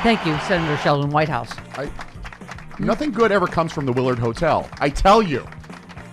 Thank you, Senator Sheldon Whitehouse. Nothing good ever comes from the Willard Hotel. I tell you.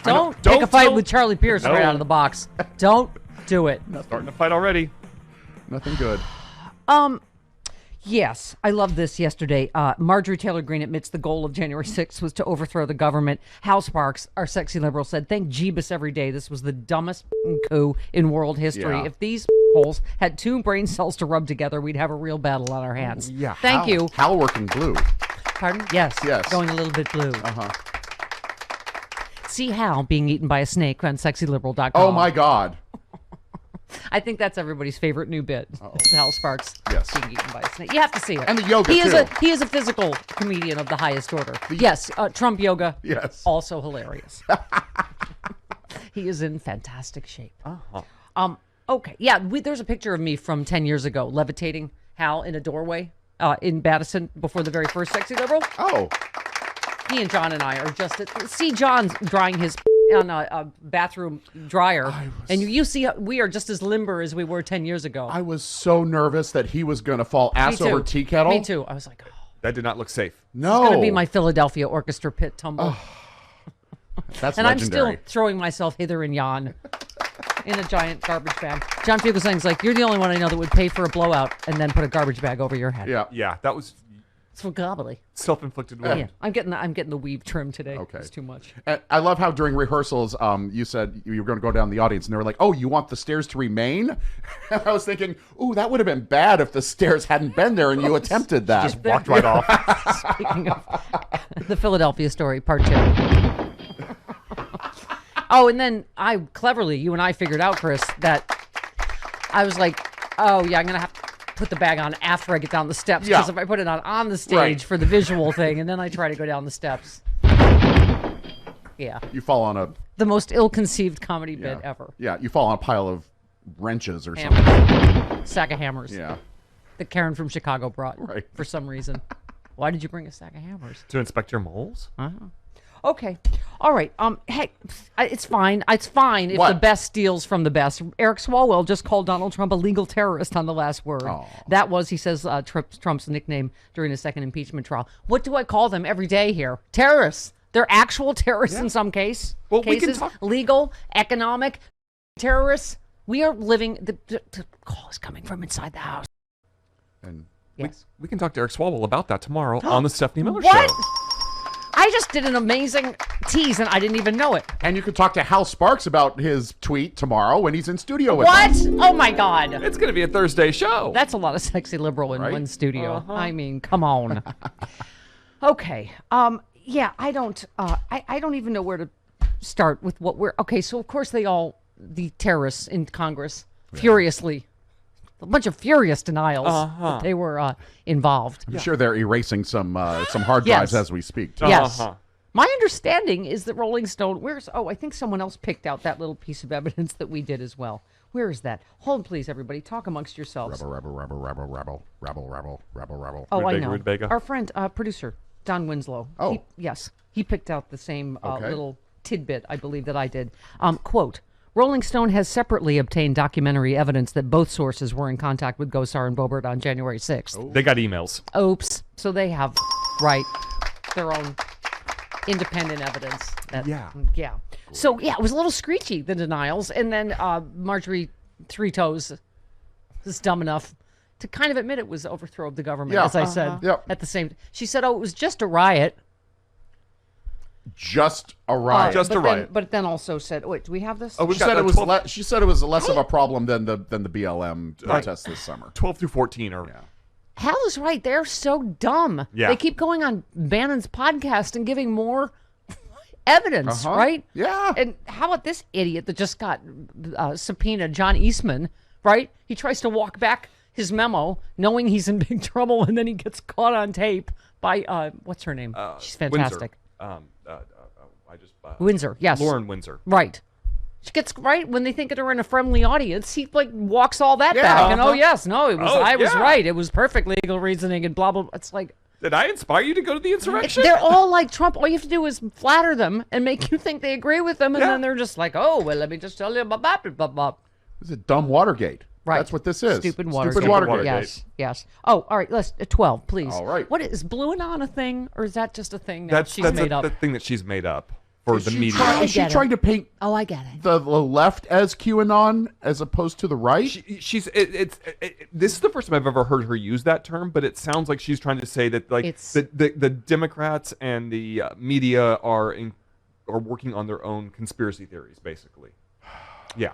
Don't pick a fight with Charlie Pierce right out of the box. Don't do it. Starting a fight already. Nothing good. Yes, I love this yesterday. Marjorie Taylor Greene admits the goal of January 6th was to overthrow the government. Hal Sparks, our sexy liberal, said, "Thank Jeebus every day. This was the dumbest coup in world history. Yeah. If these holes had two brain cells to rub together, we'd have a real battle on our hands." Yeah. Thank you. Hal working blue. Pardon? Yes. Yes. Going a little bit blue. Uh-huh. See Hal being eaten by a snake on sexyliberal.com. Oh, my God. I think that's everybody's favorite new bit. It's Hal Sparks being eaten by a snake. You have to see it. And the yoga, he too. He is a physical comedian of the highest order. Yes, Trump yoga. Yes. Also hilarious. He is in fantastic shape. Okay. Yeah, there's a picture of me from 10 years ago levitating Hal in a doorway in Madison before the very first Sexy Liberal. Oh. He and John and I are just see John's drying his on a bathroom dryer, and you see we are just as limber as we were 10 years ago. I was so nervous that he was going to fall ass over tea kettle. Me too. I was like, oh. That did not look safe. No. It's going to be my Philadelphia Orchestra pit tumble. That's and legendary. I'm still throwing myself hither and yon in a giant garbage bag. John Fugelsang's like, "You're the only one I know that would pay for a blowout and then put a garbage bag over your head." Yeah, that was It's for gobbly. self-inflicted wound. Yeah, I'm getting the weave trim today. Okay. It's too much. And I love how during rehearsals, you said you were going to go down the audience, and they were like, "Oh, you want the stairs to remain?" And I was thinking, "Ooh, that would have been bad if the stairs hadn't been there and you attempted that." Just walked right off. Speaking of the Philadelphia story, part 2. Oh, and then you and I figured out, Chris, that I was like, "Oh yeah, I'm gonna have to put the bag on after I get down the steps, because if I put it on the stage for the visual thing, and then I try to go down the steps, yeah, You fall on the most ill-conceived comedy bit ever. Yeah, you fall on a pile of wrenches or something. Hammers. Sack of hammers. Yeah. That Karen from Chicago brought Right. for some reason. Why did you bring a sack of hammers? To inspect your moles? Okay. All right. Hey, it's fine. It's fine if What? the best steals from the best. Eric Swalwell just called Donald Trump a legal terrorist on The Last Word. Oh. That was, he says, Trump's nickname during his second impeachment trial. What do I call them every day here? Terrorists. They're actual terrorists in some cases. Well, we can cases. talk- Legal, economic terrorists. We are living. The call is coming from inside the house. And Yes. We can talk to Eric Swalwell about that tomorrow on the Stephanie Miller What? Show. I just did an amazing tease and I didn't even know it. And you could talk to Hal Sparks about his tweet tomorrow when he's in studio with What? us. Oh my God. It's going to be a Thursday show. That's a lot of sexy liberal in Right? one studio. I mean, come on. Okay. Yeah, I don't even know where to start with what we're, okay. So of course the terrorists in Congress furiously, a bunch of furious denials that they were involved. I'm sure they're erasing some hard drives as we speak, too. Yes. My understanding is that Rolling Stone, I think someone else picked out that little piece of evidence that we did as well. Where is that? Hold, please, everybody. Talk amongst yourselves. Rebel. Oh, I Rutabaga, know. rutabaga. Our friend, producer, Don Winslow. Oh. He picked out the same Okay. little tidbit, I believe, that I did. Quote, Rolling Stone has separately obtained documentary evidence that both sources were in contact with Gosar and Boebert on January 6th. They got emails. Oops. So they have, their own independent evidence. Yeah. So, yeah, it was a little screechy, the denials. And then Marjorie Three Toes is dumb enough to kind of admit it was overthrow of the government, as I said. Yep. At the same, she said, "Oh, it was just a riot." Just a riot. Just a riot. But then also said, "Wait, do we have this?" Oh, we've She got said, the it was 12, she said it was less of a problem than the BLM protests this summer. 12 through 14 are... Hal is right. They're so dumb. Yeah. They keep going on Bannon's podcast and giving more evidence, right? Yeah. And how about this idiot that just got subpoenaed, John Eastman, right? He tries to walk back his memo knowing he's in big trouble, and then he gets caught on tape by, what's her name? She's fantastic. Windsor. I just Windsor, yes. Lauren Windsor. Right. She gets right when they think that her in a friendly audience. He like walks all that Yeah, back, and uh-huh. oh yes, no, it was Oh, I was yeah. right. It was perfect legal reasoning and blah blah. Blah. It's like Did I inspire you to go to the insurrection? they're all like Trump. All you have to do is flatter them and make you think they agree with them, and Yeah. then they're just like, oh well, let me just tell you, blah blah blah blah. This is a dumb Watergate. Right. That's what this is. Stupid Watergate. Stupid Watergate. Yes, yes. Oh, all right. Let's 12, please. All right. What is Blue Anon a thing, or is that just a thing that that's she's that's made up? the thing that she's made up for Is the she media. try- is she get it. trying to paint Oh, I get it. the left as QAnon as opposed to the right? This is the first time I've ever heard her use that term, but it sounds like she's trying to say that like It's- the Democrats and the media are working on their own conspiracy theories, basically. Yeah.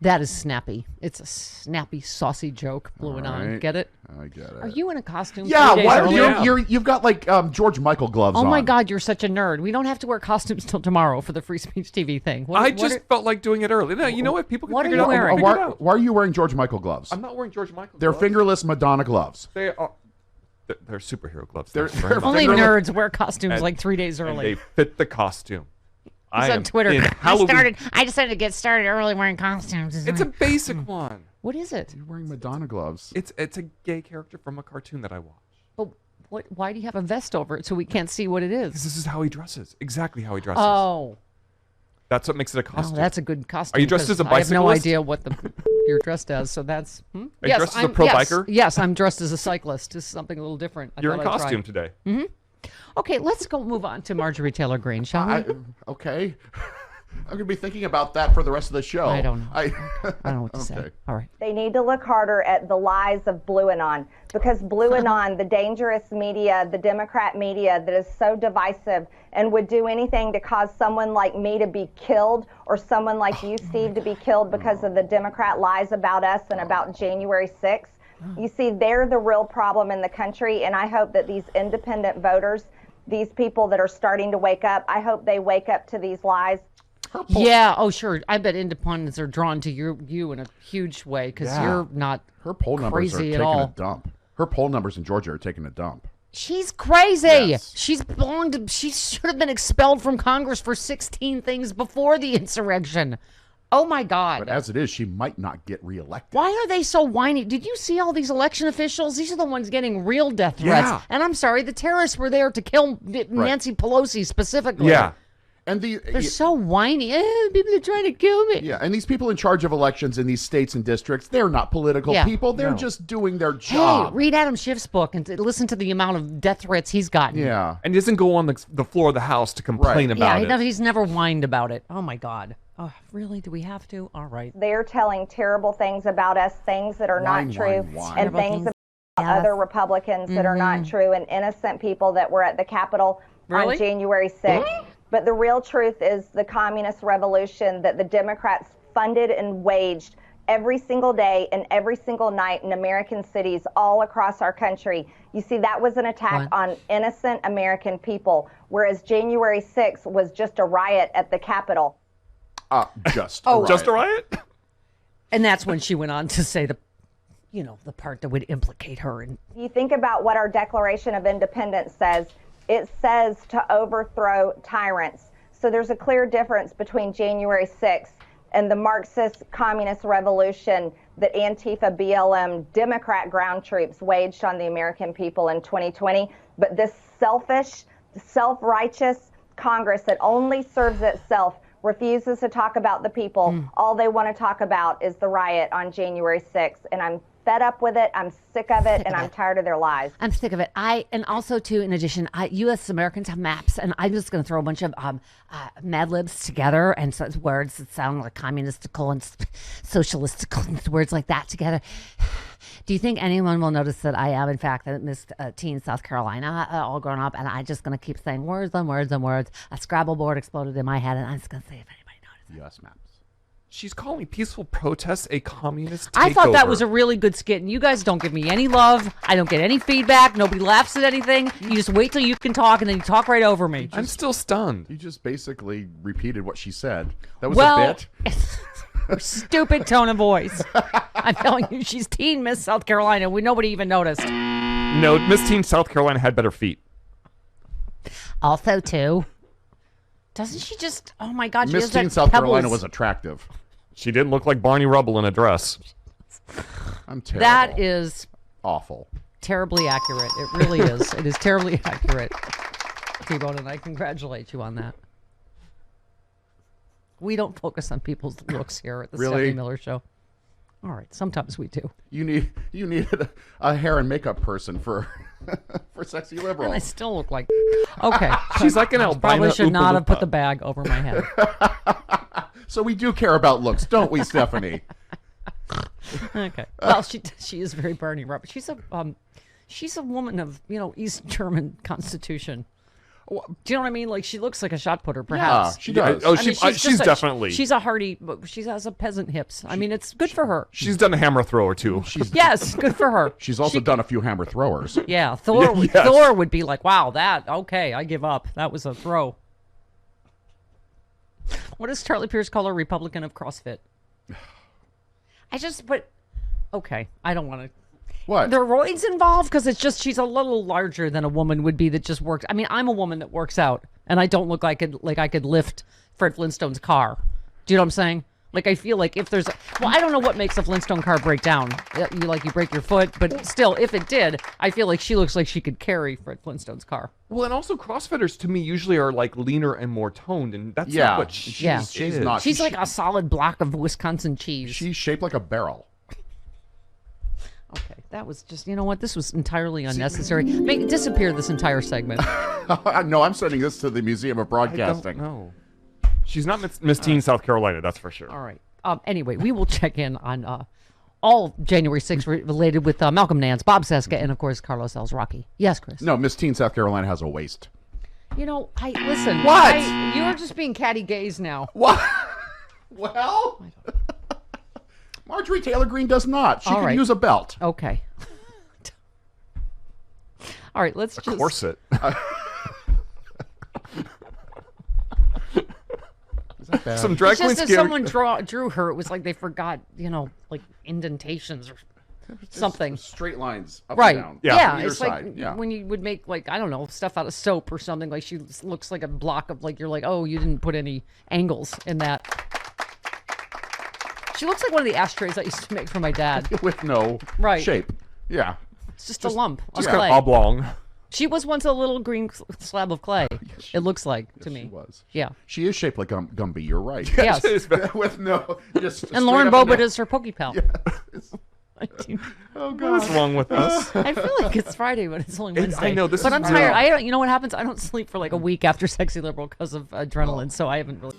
That is snappy. It's a snappy, saucy joke. Blue Anon. right. Get it? I get it. Are you in a costume? Yeah, 3 days why early? you've got like George Michael gloves Oh on. my God, you're such a nerd. We don't have to wear costumes till tomorrow for the Free Speech TV thing. I just felt like doing it early. No, you know what? People can What are figure it you out. wearing? Figure it Why, out. why are you wearing George Michael gloves? I'm not wearing George Michael They're gloves. fingerless Madonna gloves. They are. They're superhero gloves. They're- Thank you very they're much. Only fingerless- nerds wear costumes And- like 3 days And early. they fit the costume. He's I on am Twitter. in Halloween. I decided to get started early wearing costumes. It's a basic one. What is it? You're wearing Madonna gloves. It's a gay character from a cartoon that I watch. But what? Why do you have a vest over it so we can't see what it is? This is how he dresses. Exactly how he dresses. Oh, That's what makes it a oh, costume. that's a good costume. Are you dressed 'cause as a I have no bicyclist? idea what you're dressed as, so that's. Are you dressed as a pro yes, biker? Yes, I'm dressed as a cyclist. This is something a little different. You're in thought I'd try. costume today. Okay, let's go move on to Marjorie Taylor Greene, shall we? Okay. I'm going to be thinking about that for the rest of the show. I don't know. I don't know what to say. Okay. All right. They need to look harder at the lies of Blue Anon, because Blue Anon, the dangerous media, the Democrat media that is so divisive and would do anything to cause someone like me to be killed or someone like you, Steve, to be killed because of the Democrat lies about us and about January 6th. You see, they're the real problem in the country, and I hope that these independent voters, these people that are starting to wake up, I hope they wake up to these lies. Yeah. Oh, sure. I bet independents are drawn to you in a huge way because Yeah. you're not. Her poll numbers are Crazy at taking all. a dump. Her poll numbers in Georgia are taking a dump. She's crazy. Yes. She's belonged to. She should have been expelled from Congress for 16 things before the insurrection. Oh my God. But as it is, she might not get reelected. Why are they so whiny? Did you see all these election officials? These are the ones getting real death threats. Yeah. And I'm sorry, the terrorists were there to kill Nancy Pelosi specifically. Yeah. And They're so whiny. People are trying to kill me. Yeah, and these people in charge of elections in these states and districts, they're not political Yeah. people. They're just doing their job. Hey, read Adam Schiff's book and listen to the amount of death threats he's gotten. Yeah. And he doesn't go on the floor of the house to complain Right. about Yeah, it. he's never whined about it. Oh my God. Oh, really? Do we have to? All right. They're telling terrible things about us, things that are Whine, not true, whine, whine. and Terrible things things about other Republicans that are not true, and innocent people that were at the Capitol Really? on January 6th. But the real truth is the communist revolution that the Democrats funded and waged every single day and every single night in American cities all across our country. You see, that was an attack on innocent American people, whereas January 6th was just a riot at the Capitol. Just. Just a riot? And that's when she went on to say the part that would implicate her. And You think about what our Declaration of Independence says. It says to overthrow tyrants. So there's a clear difference between January 6th and the Marxist communist revolution that Antifa, BLM, Democrat ground troops waged on the American people in 2020. But this selfish, self-righteous Congress that only serves itself refuses to talk about the people. All they want to talk about is the riot on January 6th. And I'm fed up with it. I'm sick of it. And I'm tired of their lies. I'm sick of it. And also too, in addition, U.S. Americans have maps, and I'm just going to throw a bunch of Mad Libs together and words that sound like communistical and socialistical and words like that together. Do you think anyone will notice that I am, in fact, a Miss Teen South Carolina all grown up, and I'm just going to keep saying words on words on words? A Scrabble board exploded in my head, and I'm just going to see if anybody noticed. U.S. maps. She's calling peaceful protests a communist takeover. I thought that was a really good skit, and you guys don't give me any love. I don't get any feedback. Nobody laughs at anything. You just wait till you can talk, and then you talk right over me. I'm still stunned. You just basically repeated what she said. That was Well, a bit. her stupid tone of voice. I'm telling you, she's teen Miss South Carolina. Nobody even noticed. No, Miss Teen South Carolina had better feet. Also, too, Doesn't she just? Oh my God, she Miss has Teen that South Carolina Pebbles. was attractive. She didn't look like Barney Rubble in a dress. I'm terrible. That is awful. terribly accurate. It really is. It is terribly accurate. T-Bone, and I congratulate you on that. We don't focus on people's looks here at the Really? Stephanie Miller Show. All right, sometimes we do. You needed a hair and makeup person for for Sexy Liberal. And I still look like. Okay. She's like an albino Probably should not have put Oompa the bag over my head. So we do care about looks, don't we, Stephanie? Okay. Well, she is very Barney Rubble. She's a woman of East German constitution. Do you know what I mean? Like she looks like a shot putter, perhaps. Yeah, she does. Oh, I mean, she's definitely. She's a hardy. She has a peasant hips. I mean, it's good for her. She's done a hammer throw or two. Yes, good for her. She's also done a few hammer throwers. Yeah, Thor. Yes. Thor would be like, "Wow, okay, I give up. That was a throw." What does Charlie Pierce call a Republican of CrossFit? Okay, I don't want to. What? The roids involved because it's just she's a little larger than a woman would be that just works. I mean, I'm a woman that works out, and I don't look like I could lift Fred Flintstone's car. Do you know what I'm saying? Like I feel like if there's I don't know what makes a Flintstone car break down. You break your foot, but still, if it did, I feel like she looks like she could carry Fred Flintstone's car. Well, and also CrossFitters to me usually are like leaner and more toned, and that's Yeah. not what Yeah. She's is. not. She's like a solid block of Wisconsin cheese. She's shaped like a barrel. Okay, that was just, you know what? This was entirely unnecessary. Disappear this entire segment. No, I'm sending this to the Museum of I Broadcasting. don't know. She's not Miss Teen South Carolina, that's for sure. All right. Anyway, we will check in on all January 6th related with Malcolm Nance, Bob Seska, and of course, Carlos Rocky. Yes, Chris. No, Miss Teen South Carolina has a waist. Listen. What? You're just being catty gaze now. What? Well, Marjorie Taylor Greene does not. She All can right. use a belt. Okay. All right, let's just. Corset. Some drag It's queen just as someone drew her, it was like they forgot, like indentations or something. Straight lines up Right. and down. Yeah. On either It's side. like Yeah. when you would make I don't know, stuff out of soap or something. Like she looks like a block of you're like, oh, you didn't put any angles in that. She looks like one of the ashtrays I used to make for my dad. With no Right. shape. Yeah. It's just a lump of just clay. kind of oblong. She was once a little green slab of clay. It looks like to me. She was. Yeah. She is shaped like Gumby. You're right. Yes. With no. Just And Lauren straight up Boebert is her pokey pal. Oh God. What's wrong with us? I feel like it's Friday, but it's only Wednesday. I know, this but is I'm tired. real. You know what happens? I don't sleep for like a week after Sexy Liberal because of adrenaline, so I haven't really.